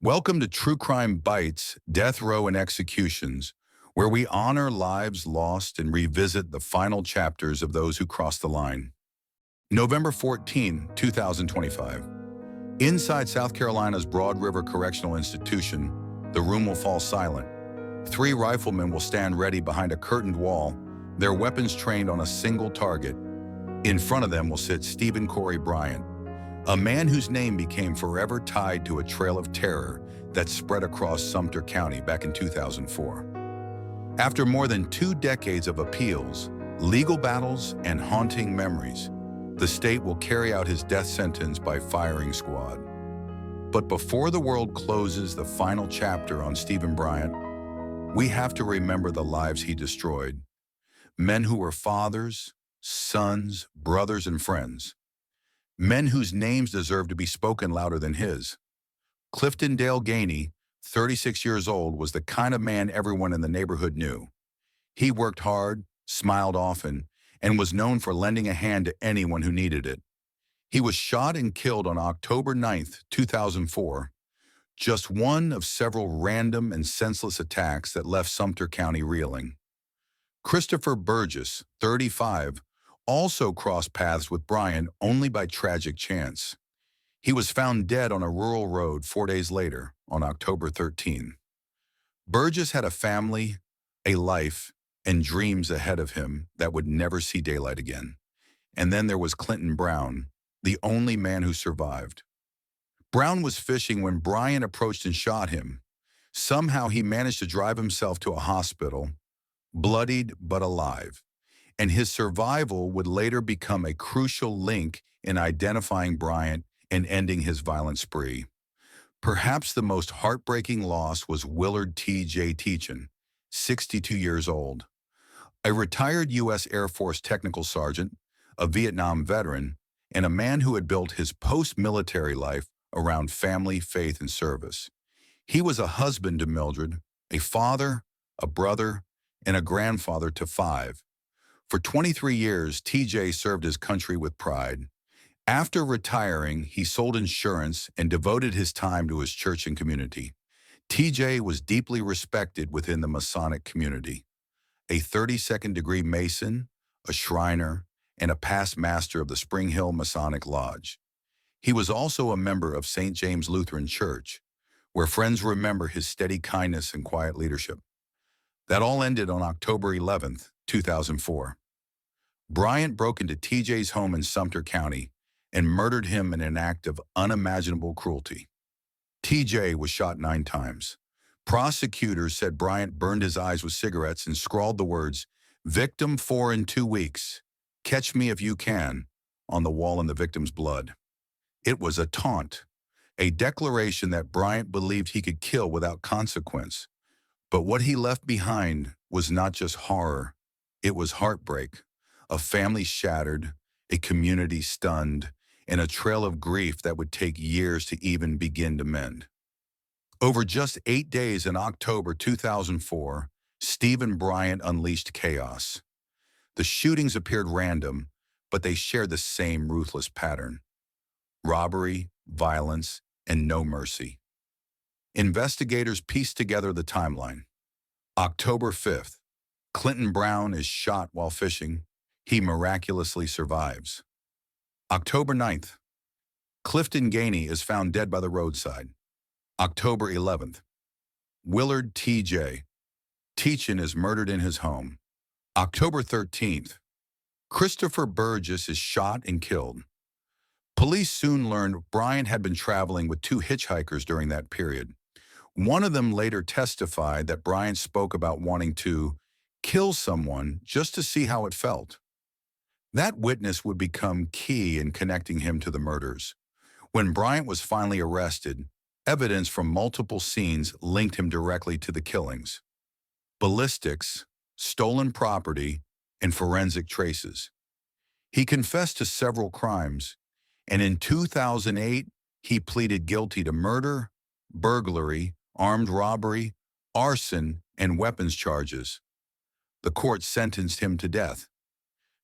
Welcome to True Crime Bites, Death Row and Executions, where we honor lives lost and revisit the final chapters of those who crossed the line. November 14, 2025. Inside South Carolina's Broad River Correctional Institution, the room will fall silent. Three riflemen will stand ready behind a curtained wall, their weapons trained on a single target. In front of them will sit Steven Corey Bryant, a man whose name became forever tied to a trail of terror that spread across Sumter County back in 2004. After more than 2 decades of appeals, legal battles, and haunting memories, the state will carry out his death sentence by firing squad. But before the world closes the final chapter on Steven Bryant, we have to remember the lives he destroyed. Men who were fathers, sons, brothers, and friends. Men whose names deserve to be spoken louder than his. Clifton Dale Gainey, 36 years old, was the kind of man everyone in the neighborhood knew. He worked hard, smiled often, and was known for lending a hand to anyone who needed it. He was shot and killed on October 9, 2004, just one of several random and senseless attacks that left Sumter County reeling. Christopher Burgess, 35, also crossed paths with Bryant only by tragic chance. He was found dead on a rural road 4 days later, on October 13. Burgess had a family, a life, and dreams ahead of him that would never see daylight again. And then there was Clinton Brown, the only man who survived. Brown was fishing when Bryant approached and shot him. Somehow he managed to drive himself to a hospital, bloodied but alive. And his survival would later become a crucial link in identifying Bryant and ending his violent spree. Perhaps the most heartbreaking loss was Willard Tietjen, 62 years old. A retired U.S. Air Force technical sergeant, a Vietnam veteran, and a man who had built his post-military life around family, faith, and service. He was a husband to Mildred, a father, a brother, and a grandfather to 5. For 23 years, TJ served his country with pride. After retiring, he sold insurance and devoted his time to his church and community. TJ was deeply respected within the Masonic community. A 32nd degree Mason, a Shriner, and a past master of the Spring Hill Masonic Lodge. He was also a member of St. James Lutheran Church, where friends remember his steady kindness and quiet leadership. That all ended on October 11, 2004. Bryant broke into TJ's home in Sumter County and murdered him in an act of unimaginable cruelty. TJ was shot 9 times. Prosecutors said Bryant burned his eyes with cigarettes and scrawled the words, "Victim 4 in 2 weeks. Catch me if you can," on the wall in the victim's blood. It was a taunt, a declaration that Bryant believed he could kill without consequence. But what he left behind was not just horror, it was heartbreak, a family shattered, a community stunned, and a trail of grief that would take years to even begin to mend. Over just 8 days in October 2004, Steven Bryant unleashed chaos. The shootings appeared random, but they shared the same ruthless pattern: robbery, violence, and no mercy. Investigators pieced together the timeline. October 5th, Clinton Brown is shot while fishing. He miraculously survives. October 9th, Clifton Gainey is found dead by the roadside. October 11th, Willard Tietjen is murdered in his home. October 13th, Christopher Burgess is shot and killed. Police soon learned Bryant had been traveling with 2 hitchhikers during that period. One of them later testified that Bryant spoke about wanting to kill someone just to see how it felt. That witness would become key in connecting him to the murders. When Bryant was finally arrested, evidence from multiple scenes linked him directly to the killings. Ballistics, stolen property, and forensic traces. He confessed to several crimes, and in 2008, he pleaded guilty to murder, burglary, armed robbery, arson, and weapons charges. The court sentenced him to death.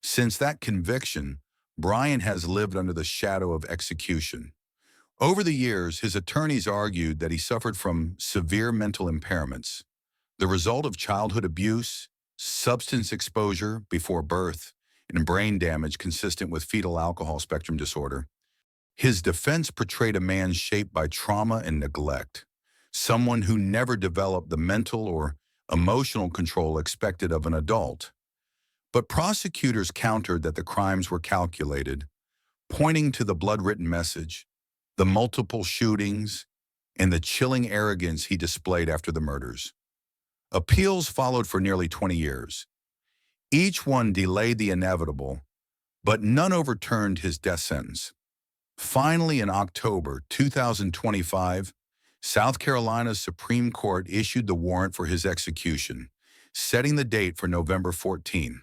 Since that conviction, Bryant has lived under the shadow of execution. Over the years, his attorneys argued that he suffered from severe mental impairments, the result of childhood abuse, substance exposure before birth, and brain damage consistent with fetal alcohol spectrum disorder. His defense portrayed a man shaped by trauma and neglect, someone who never developed the mental or emotional control expected of an adult. But prosecutors countered that the crimes were calculated, pointing to the blood-written message, the multiple shootings, and the chilling arrogance he displayed after the murders. Appeals followed for nearly 20 years. Each one delayed the inevitable, but none overturned his death sentence. Finally, in October 2025, South Carolina's Supreme Court issued the warrant for his execution, setting the date for November 14.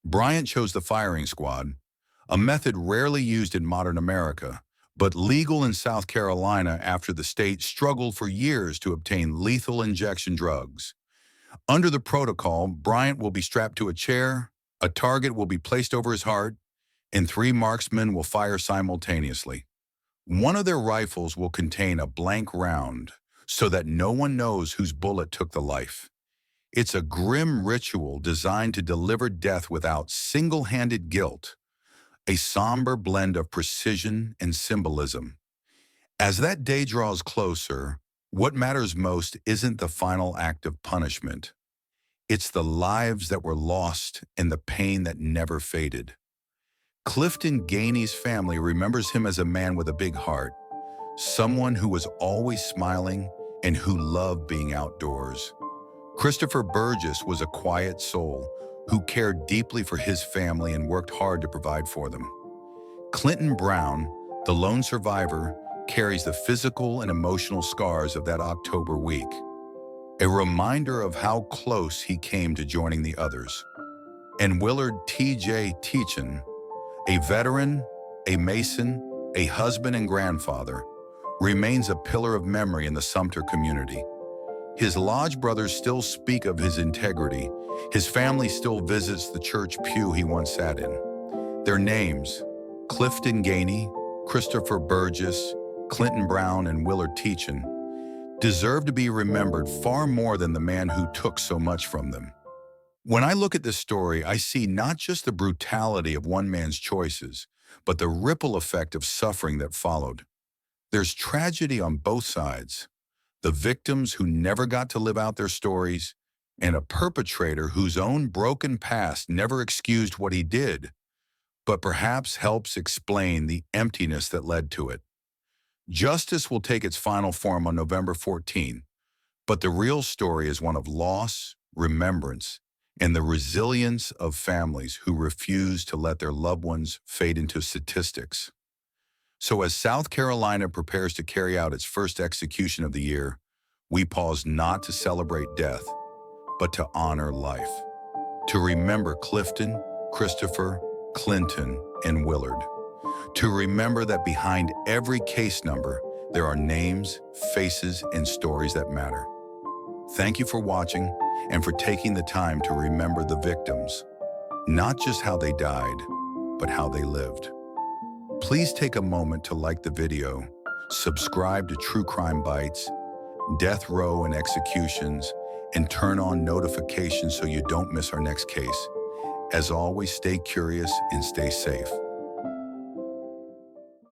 Bryant chose the firing squad, a method rarely used in modern America, but legal in South Carolina after the state struggled for years to obtain lethal injection drugs. Under the protocol, Bryant will be strapped to a chair, a target will be placed over his heart, and 3 marksmen will fire simultaneously. One of their rifles will contain a blank round so that no one knows whose bullet took the life. It's a grim ritual designed to deliver death without single-handed guilt, a somber blend of precision and symbolism. As that day draws closer, what matters most isn't the final act of punishment. It's the lives that were lost and the pain that never faded. Clifton Gainey's family remembers him as a man with a big heart, someone who was always smiling and who loved being outdoors. Christopher Burgess was a quiet soul who cared deeply for his family and worked hard to provide for them. Clinton Brown, the lone survivor, carries the physical and emotional scars of that October week, a reminder of how close he came to joining the others. And Willard Tietjen, a veteran, a Mason, a husband and grandfather, remains a pillar of memory in the Sumter community. His lodge brothers still speak of his integrity. His family still visits the church pew he once sat in. Their names, Clifton Gainey, Christopher Burgess, Clinton Brown, and Willard Tietjen, deserve to be remembered far more than the man who took so much from them. When I look at this story, I see not just the brutality of one man's choices, but the ripple effect of suffering that followed. There's tragedy on both sides. The victims who never got to live out their stories, and a perpetrator whose own broken past never excused what he did, but perhaps helps explain the emptiness that led to it. Justice will take its final form on November 14, but the real story is one of loss, remembrance, and the resilience of families who refuse to let their loved ones fade into statistics. So as South Carolina prepares to carry out its first execution of the year, we pause not to celebrate death, but to honor life. To remember Clifton, Christopher, Clinton, and Willard. To remember that behind every case number, there are names, faces, and stories that matter. Thank you for watching and for taking the time to remember the victims, not just how they died, but how they lived. Please take a moment to like the video, subscribe to True Crime Bites, Death Row and Executions, and turn on notifications so you don't miss our next case. As always, stay curious and stay safe.